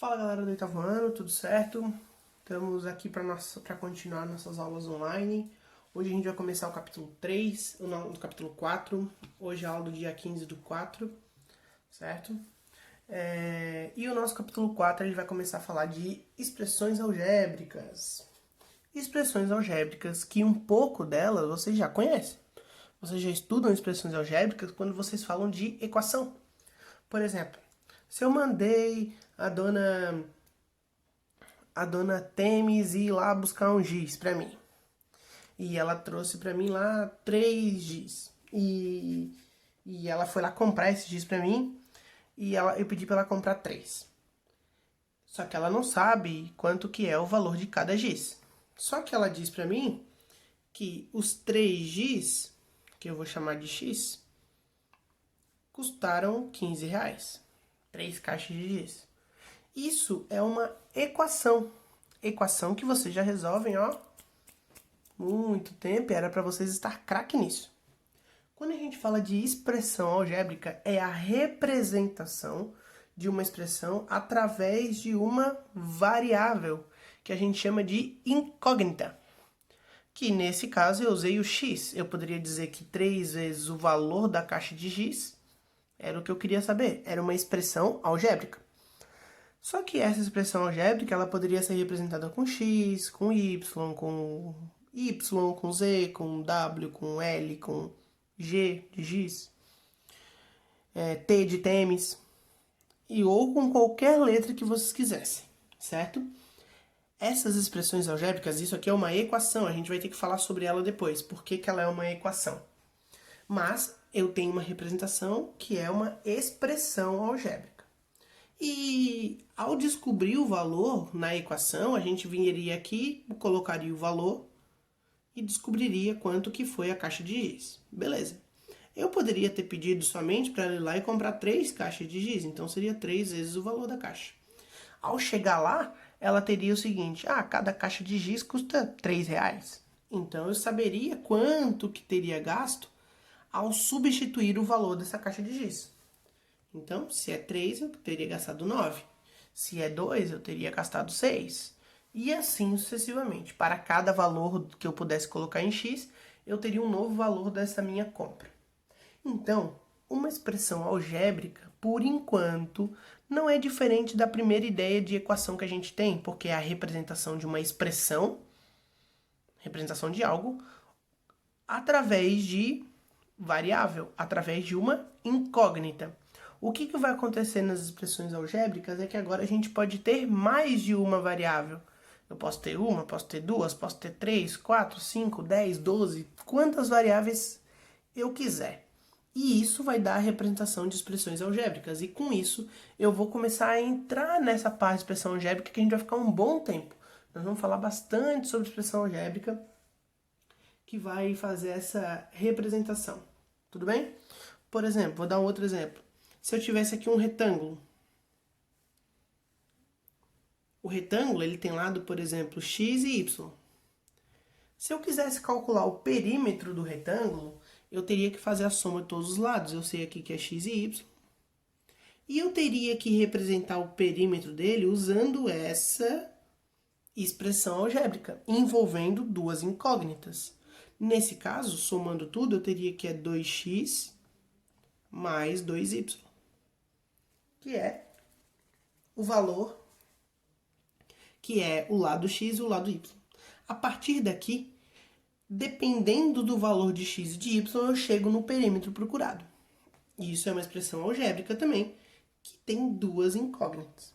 Fala galera do oitavo ano, tudo certo? Estamos aqui para continuar nossas aulas online. Hoje a gente vai começar o capítulo 3, não, do capítulo 4. Hoje é a aula do dia 15 do 4, certo? E o nosso capítulo 4 ele vai começar a falar de expressões algébricas. Expressões algébricas que um pouco delas vocês já conhecem. Vocês já estudam expressões algébricas quando vocês falam de equação. Por exemplo, se eu mandei a dona Temis ir lá buscar um giz pra mim. E ela trouxe pra mim lá 3 giz. E ela foi lá comprar esse giz pra mim. E eu pedi pra ela comprar 3. Só que ela não sabe quanto que é o valor de cada giz. Só que ela diz pra mim que os 3 giz, que eu vou chamar de x, custaram 15 reais. 3 caixas de giz. Isso é uma equação. Equação que vocês já resolvem, ó, muito tempo, e era para vocês estar craque nisso. Quando a gente fala de expressão algébrica, é a representação de uma expressão através de uma variável, que a gente chama de incógnita. Que nesse caso eu usei o x. Eu poderia dizer que 3 vezes o valor da caixa de giz era o que eu queria saber. Era uma expressão algébrica. Só que essa expressão algébrica ela poderia ser representada com x, com y, com z, com w, com l, com g de giz, t de temis, ou com qualquer letra que vocês quisessem, certo? Essas expressões algébricas, isso aqui é uma equação, a gente vai ter que falar sobre ela depois, por que ela é uma equação. Mas eu tenho uma representação que é uma expressão algébrica. E ao descobrir o valor na equação, a gente viria aqui, colocaria o valor e descobriria quanto que foi a caixa de giz. Beleza. Eu poderia ter pedido somente para ela ir lá e comprar 3 caixas de giz, então seria 3 vezes o valor da caixa. Ao chegar lá, ela teria o seguinte, cada caixa de giz custa 3 reais. Então eu saberia quanto que teria gasto ao substituir o valor dessa caixa de giz. Então, se é 3, eu teria gastado 9. Se é 2, eu teria gastado 6. E assim sucessivamente. Para cada valor que eu pudesse colocar em x, eu teria um novo valor dessa minha compra. Então, uma expressão algébrica, por enquanto, não é diferente da primeira ideia de equação que a gente tem, porque é a representação de uma expressão, representação de algo, através de variável, através de uma incógnita. O que vai acontecer nas expressões algébricas é que agora a gente pode ter mais de uma variável. Eu posso ter uma, posso ter duas, posso ter 3, 4, 5, 10, 12, quantas variáveis eu quiser. E isso vai dar a representação de expressões algébricas. E com isso eu vou começar a entrar nessa parte de expressão algébrica que a gente vai ficar um bom tempo. Nós vamos falar bastante sobre expressão algébrica que vai fazer essa representação. Tudo bem? Por exemplo, vou dar um outro exemplo. Se eu tivesse aqui um retângulo, o retângulo ele tem lado, por exemplo, x e y. Se eu quisesse calcular o perímetro do retângulo, eu teria que fazer a soma de todos os lados. Eu sei aqui que é x e y. E eu teria que representar o perímetro dele usando essa expressão algébrica, envolvendo duas incógnitas. Nesse caso, somando tudo, eu teria que é 2x mais 2y, que é o valor, que é o lado x e o lado y. A partir daqui, dependendo do valor de x e de y, eu chego no perímetro procurado. E isso é uma expressão algébrica também, que tem duas incógnitas.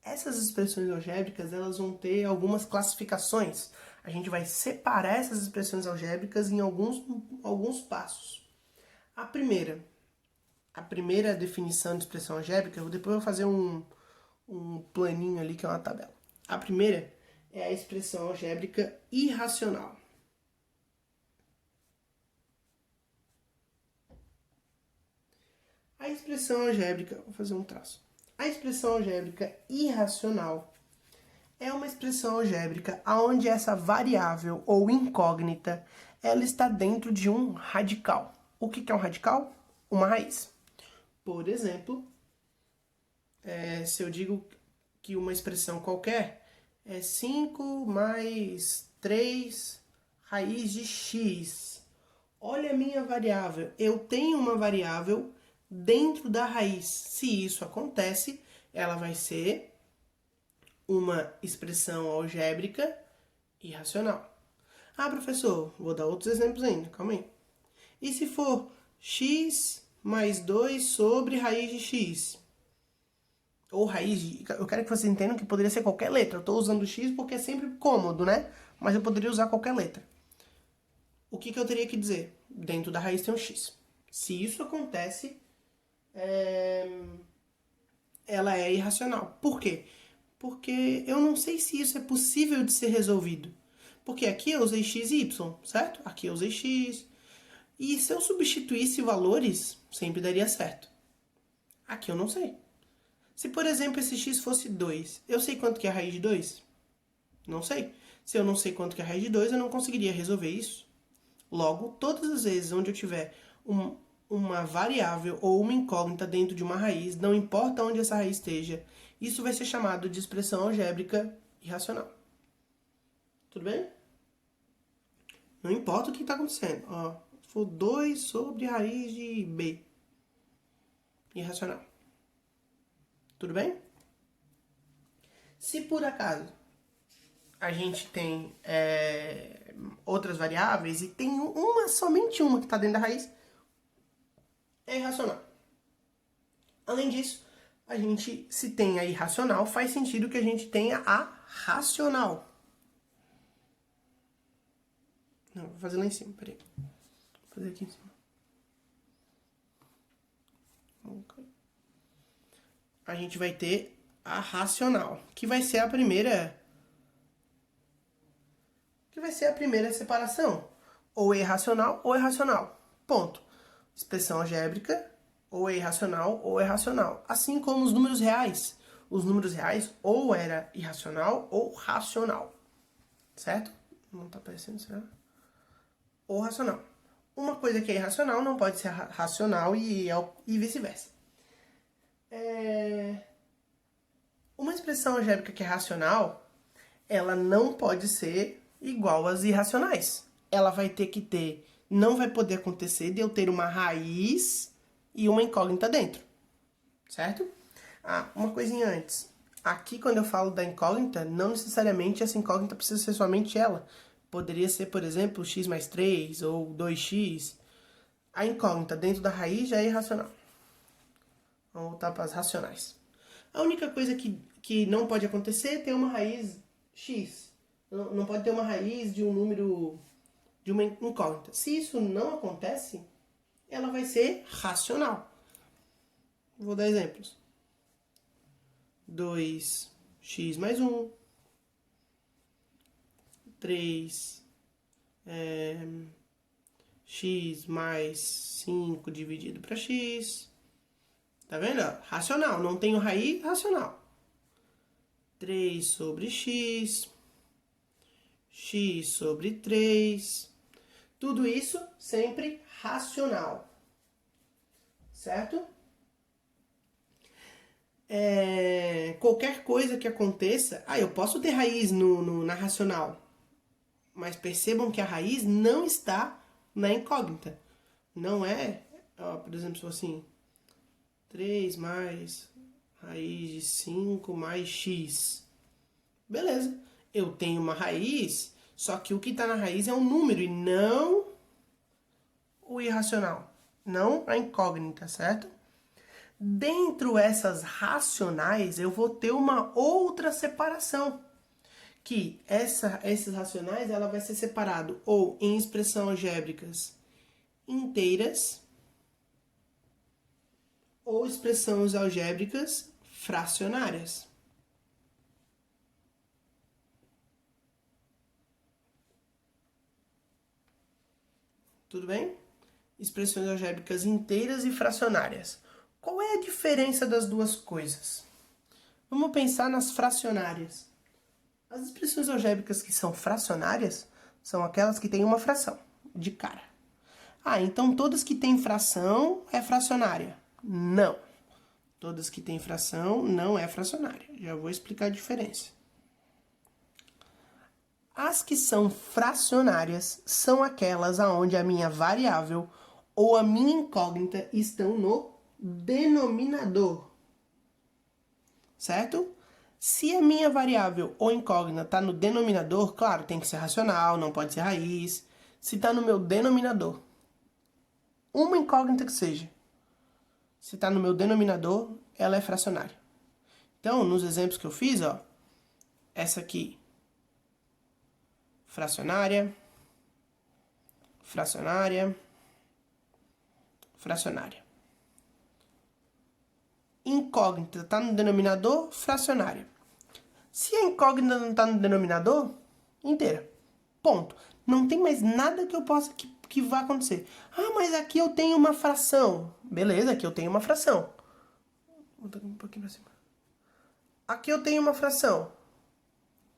Essas expressões algébricas elas vão ter algumas classificações. A gente vai separar essas expressões algébricas em alguns passos. A primeira definição de expressão algébrica, depois eu vou fazer um planinho ali que é uma tabela. A primeira é a expressão algébrica irracional. A expressão algébrica, vou fazer um traço. A expressão algébrica irracional é uma expressão algébrica onde essa variável ou incógnita ela está dentro de um radical. O que é um radical? Uma raiz. Por exemplo, se eu digo que uma expressão qualquer é 5 mais 3 raiz de x. Olha a minha variável. Eu tenho uma variável dentro da raiz. Se isso acontece, ela vai ser uma expressão algébrica irracional. Ah, professor, vou dar outros exemplos ainda, calma aí. E se for x mais 2 sobre raiz de x? Ou raiz de... Eu quero que vocês entendam que poderia ser qualquer letra. Eu estou usando x porque é sempre cômodo, né? Mas eu poderia usar qualquer letra. O que eu teria que dizer? Dentro da raiz tem um x. Se isso acontece, ela é irracional. Por quê? Porque eu não sei se isso é possível de ser resolvido. Porque aqui eu usei x e y, certo? Aqui eu usei x. E se eu substituísse valores, sempre daria certo. Aqui eu não sei. Se, por exemplo, esse x fosse 2, eu sei quanto que é a raiz de 2? Não sei. Se eu não sei quanto que é a raiz de 2, eu não conseguiria resolver isso. Logo, todas as vezes onde eu tiver uma variável ou uma incógnita dentro de uma raiz, não importa onde essa raiz esteja, isso vai ser chamado de expressão algébrica irracional. Tudo bem? Não importa o que está acontecendo. Ó, se for 2 sobre raiz de b. Irracional. Tudo bem? Se por acaso a gente tem outras variáveis e tem somente uma que está dentro da raiz, é irracional. Além disso, a gente, se tem a irracional, faz sentido que a gente tenha a racional. Não, vou fazer lá em cima, peraí. Vou fazer aqui em cima. A gente vai ter a racional, que vai ser a primeira separação. Ou é irracional ou é racional. Ponto. Expressão algébrica, ou é irracional ou é racional. Assim como os números reais. Os números reais ou era irracional ou racional. Certo? Não está aparecendo, será? Ou racional. Uma coisa que é irracional não pode ser racional e vice-versa. Uma expressão algébrica que é racional, ela não pode ser igual às irracionais. Ela vai ter que ter... Não vai poder acontecer de eu ter uma raiz e uma incógnita dentro. Certo? Ah, uma coisinha antes. Aqui, quando eu falo da incógnita, não necessariamente essa incógnita precisa ser somente ela. Poderia ser, por exemplo, x mais 3 ou 2x. A incógnita dentro da raiz já é irracional. Vamos voltar para as racionais. A única coisa que não pode acontecer é ter uma raiz x. Não pode ter uma raiz de um número, de uma incógnita. Se isso não acontece, ela vai ser racional. Vou dar exemplos. 2x mais 1. 3 x mais 5 dividido para x. Tá vendo? Racional. Não tenho raiz, racional. 3 sobre x. X sobre 3. Tudo isso sempre racional. Certo? Qualquer coisa que aconteça... eu posso ter raiz na racional. Mas percebam que a raiz não está na incógnita. Não é... por exemplo, se for assim... 3 mais raiz de 5 mais x. Beleza. Eu tenho uma raiz, só que o que está na raiz é um número e não o irracional. Não a incógnita, certo? Dentro dessas racionais, eu vou ter uma outra separação. Que esses racionais ela vai ser separado ou em expressões algébricas inteiras ou expressões algébricas fracionárias. Tudo bem? Expressões algébricas inteiras e fracionárias. Qual é a diferença das duas coisas? Vamos pensar nas fracionárias. As expressões algébricas que são fracionárias são aquelas que têm uma fração de cara. Então todas que têm fração é fracionária. Não. Todas que têm fração não é fracionária. Já vou explicar a diferença. As que são fracionárias são aquelas aonde a minha variável ou a minha incógnita estão no denominador. Certo? Se a minha variável ou incógnita está no denominador, claro, tem que ser racional, não pode ser raiz. Se está no meu denominador, uma incógnita que seja, se está no meu denominador, ela é fracionária. Então, nos exemplos que eu fiz, ó, essa aqui, fracionária, fracionária, fracionária. Incógnita está no denominador, fracionária. Se a incógnita não está no denominador, inteira. Ponto. Não tem mais nada que eu possa que vai acontecer. Ah, mas aqui eu tenho uma fração. Beleza, aqui eu tenho uma fração. Vou botar um pouquinho pra cima. Aqui eu tenho uma fração.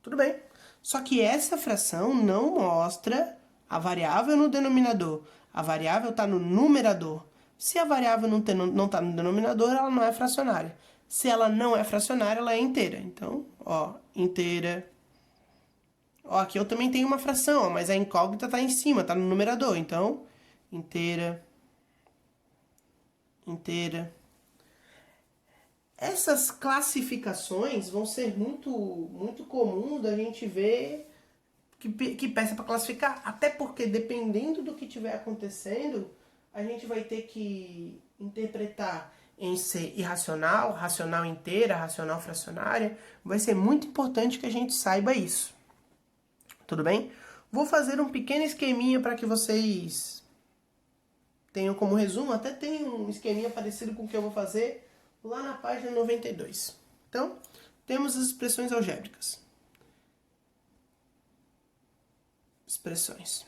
Tudo bem. Só que essa fração não mostra a variável no denominador. A variável está no numerador. Se a variável não está no denominador, ela não é fracionária. Se ela não é fracionária, ela é inteira. Então, ó, inteira. Ó, aqui eu também tenho uma fração, ó, mas a incógnita está em cima, está no numerador. Então, inteira, inteira. Essas classificações vão ser muito comum da gente ver que peça para classificar. Até porque, dependendo do que estiver acontecendo, a gente vai ter que interpretar em ser irracional, racional inteira, racional fracionária. Vai ser muito importante que a gente saiba isso. Tudo bem? Vou fazer um pequeno esqueminha para que vocês tenham como resumo. Até tem um esqueminha parecido com o que eu vou fazer lá na página 92. Então, temos as expressões algébricas. Expressões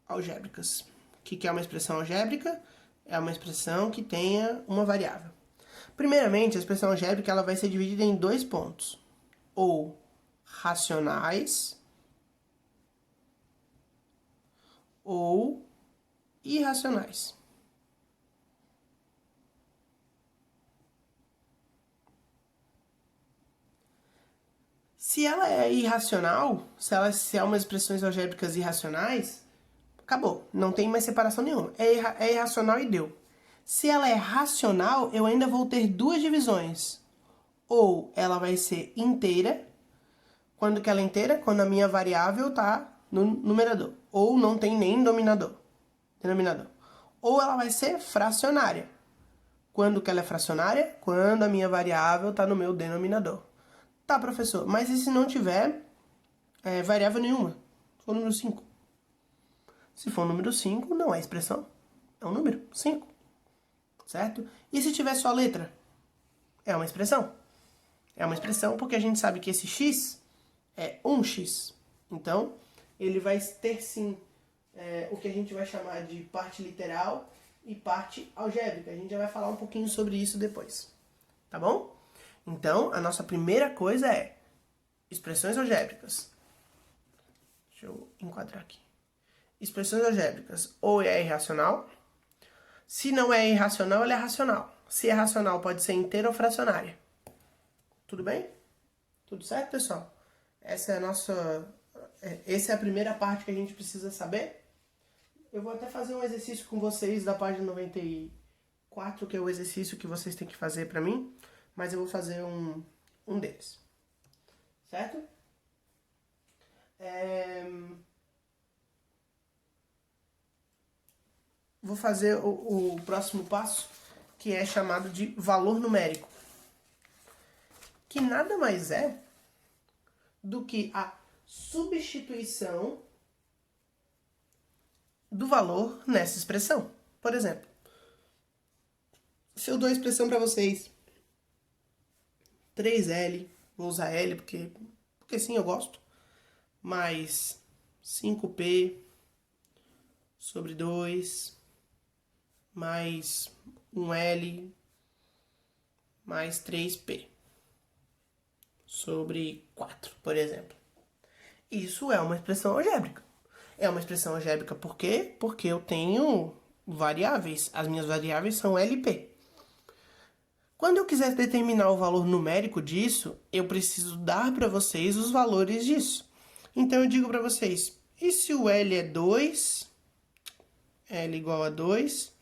algébricas. O que é uma expressão algébrica? É uma expressão que tenha uma variável. Primeiramente, a expressão algébrica ela vai ser dividida em dois pontos. Ou racionais ou irracionais. Se ela é irracional, se é uma expressões algébricas irracionais, acabou. Não tem mais separação nenhuma. É irracional e deu. Se ela é racional, eu ainda vou ter duas divisões. Ou ela vai ser inteira. Quando que ela é inteira? Quando a minha variável está no numerador. Ou não tem nem denominador. Ou ela vai ser fracionária. Quando que ela é fracionária? Quando a minha variável está no meu denominador. Tá, professor, mas e se não tiver variável nenhuma? Se for o número 5. Se for o número 5, não é expressão. É um número, 5. Certo? E se tiver só letra? É uma expressão. É uma expressão porque a gente sabe que esse x é 1x. Então, ele vai ter sim o que a gente vai chamar de parte literal e parte algébrica. A gente já vai falar um pouquinho sobre isso depois. Tá bom? Então, a nossa primeira coisa é expressões algébricas. Deixa eu enquadrar aqui. Expressões algébricas ou é irracional. Se não é irracional, ela é racional. Se é racional, pode ser inteira ou fracionária. Tudo bem? Tudo certo, pessoal? Essa é a primeira parte que a gente precisa saber. Eu vou até fazer um exercício com vocês da página 94, que é o exercício que vocês têm que fazer para mim. Mas eu vou fazer um deles. Certo? Vou fazer o próximo passo, que é chamado de valor numérico. Que nada mais é do que a substituição do valor nessa expressão. Por exemplo, se eu dou a expressão para vocês 3L, vou usar L porque sim, eu gosto, mais 5P sobre 2, mais 1L, mais 3P sobre 4, por exemplo. Isso é uma expressão algébrica. É uma expressão algébrica por quê? Porque eu tenho variáveis. As minhas variáveis são L e P. Quando eu quiser determinar o valor numérico disso, eu preciso dar para vocês os valores disso. Então eu digo para vocês, e se o L é 2, L igual a 2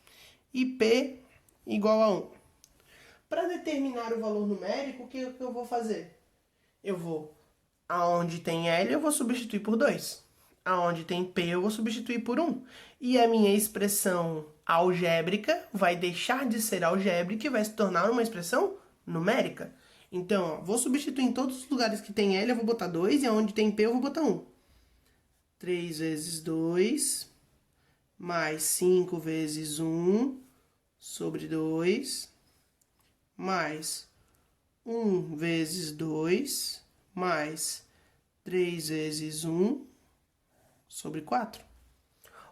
e P igual a 1? Para determinar o valor numérico, o que eu vou fazer? Eu vou, aonde tem L, eu vou substituir por 2. Aonde tem P, eu vou substituir por 1. E a minha expressão algébrica vai deixar de ser algébrica e vai se tornar uma expressão numérica. Então, ó, vou substituir em todos os lugares que tem L, eu vou botar 2, e aonde tem P, eu vou botar 1. 3 vezes 2, mais 5 vezes 1, sobre 2, mais 1 vezes 2, mais 3 vezes 1, sobre 4.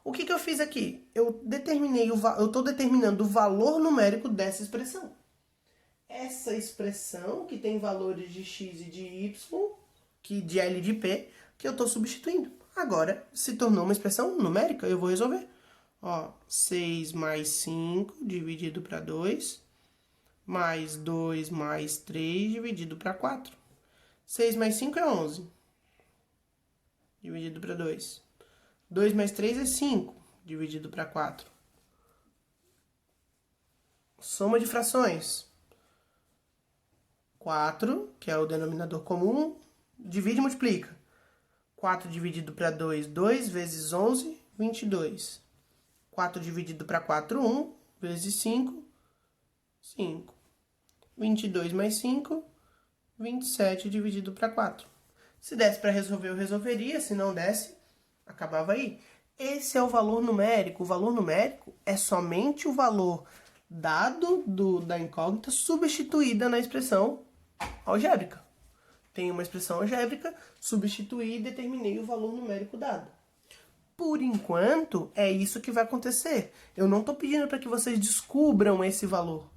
O que eu fiz aqui? Eu estou determinando o valor numérico dessa expressão. Essa expressão, que tem valores de x e de y, que de L e de P, que eu estou substituindo. Agora, se tornou uma expressão numérica, eu vou resolver. Ó, 6 mais 5 dividido para 2, mais 2 mais 3 dividido para 4. 6 mais 5 é 11, dividido para 2. 2 mais 3 é 5, dividido para 4. Soma de frações. 4, que é o denominador comum, divide e multiplica. 4 dividido para 2, 2 vezes 11, 22. 4 dividido para 4, 1, vezes 5, 5. 22 mais 5, 27 dividido para 4. Se desse para resolver, eu resolveria. Se não desse, acabava aí. Esse é o valor numérico. O valor numérico é somente o valor dado da incógnita substituída na expressão algébrica. Tem uma expressão algébrica, substituí e determinei o valor numérico dado. Por enquanto, é isso que vai acontecer. Eu não estou pedindo para que vocês descubram esse valor,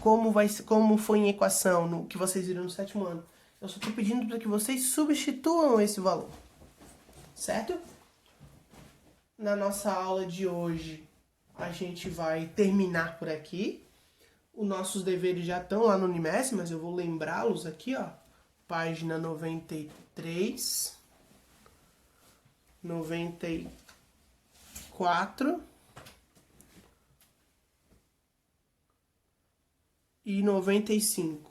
como foi em equação no que vocês viram no 7º ano. Eu só estou pedindo para que vocês substituam esse valor, certo? Na nossa aula de hoje, a gente vai terminar por aqui. Os nossos deveres já estão lá no Unimestre, mas eu vou lembrá-los aqui, ó. Página 93, 94 e 95.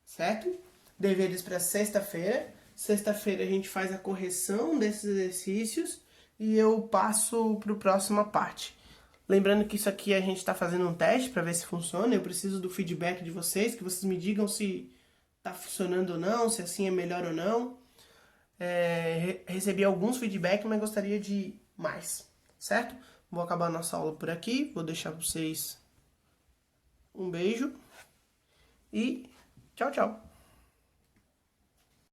Certo? Deveres para sexta-feira. Sexta-feira a gente faz a correção desses exercícios e eu passo para a próxima parte. Lembrando que isso aqui a gente está fazendo um teste para ver se funciona. Eu preciso do feedback de vocês, que vocês me digam se está funcionando ou não, se assim é melhor ou não. Recebi alguns feedbacks, mas gostaria de mais, certo? Vou acabar a nossa aula por aqui. Vou deixar para vocês um beijo e tchau, tchau.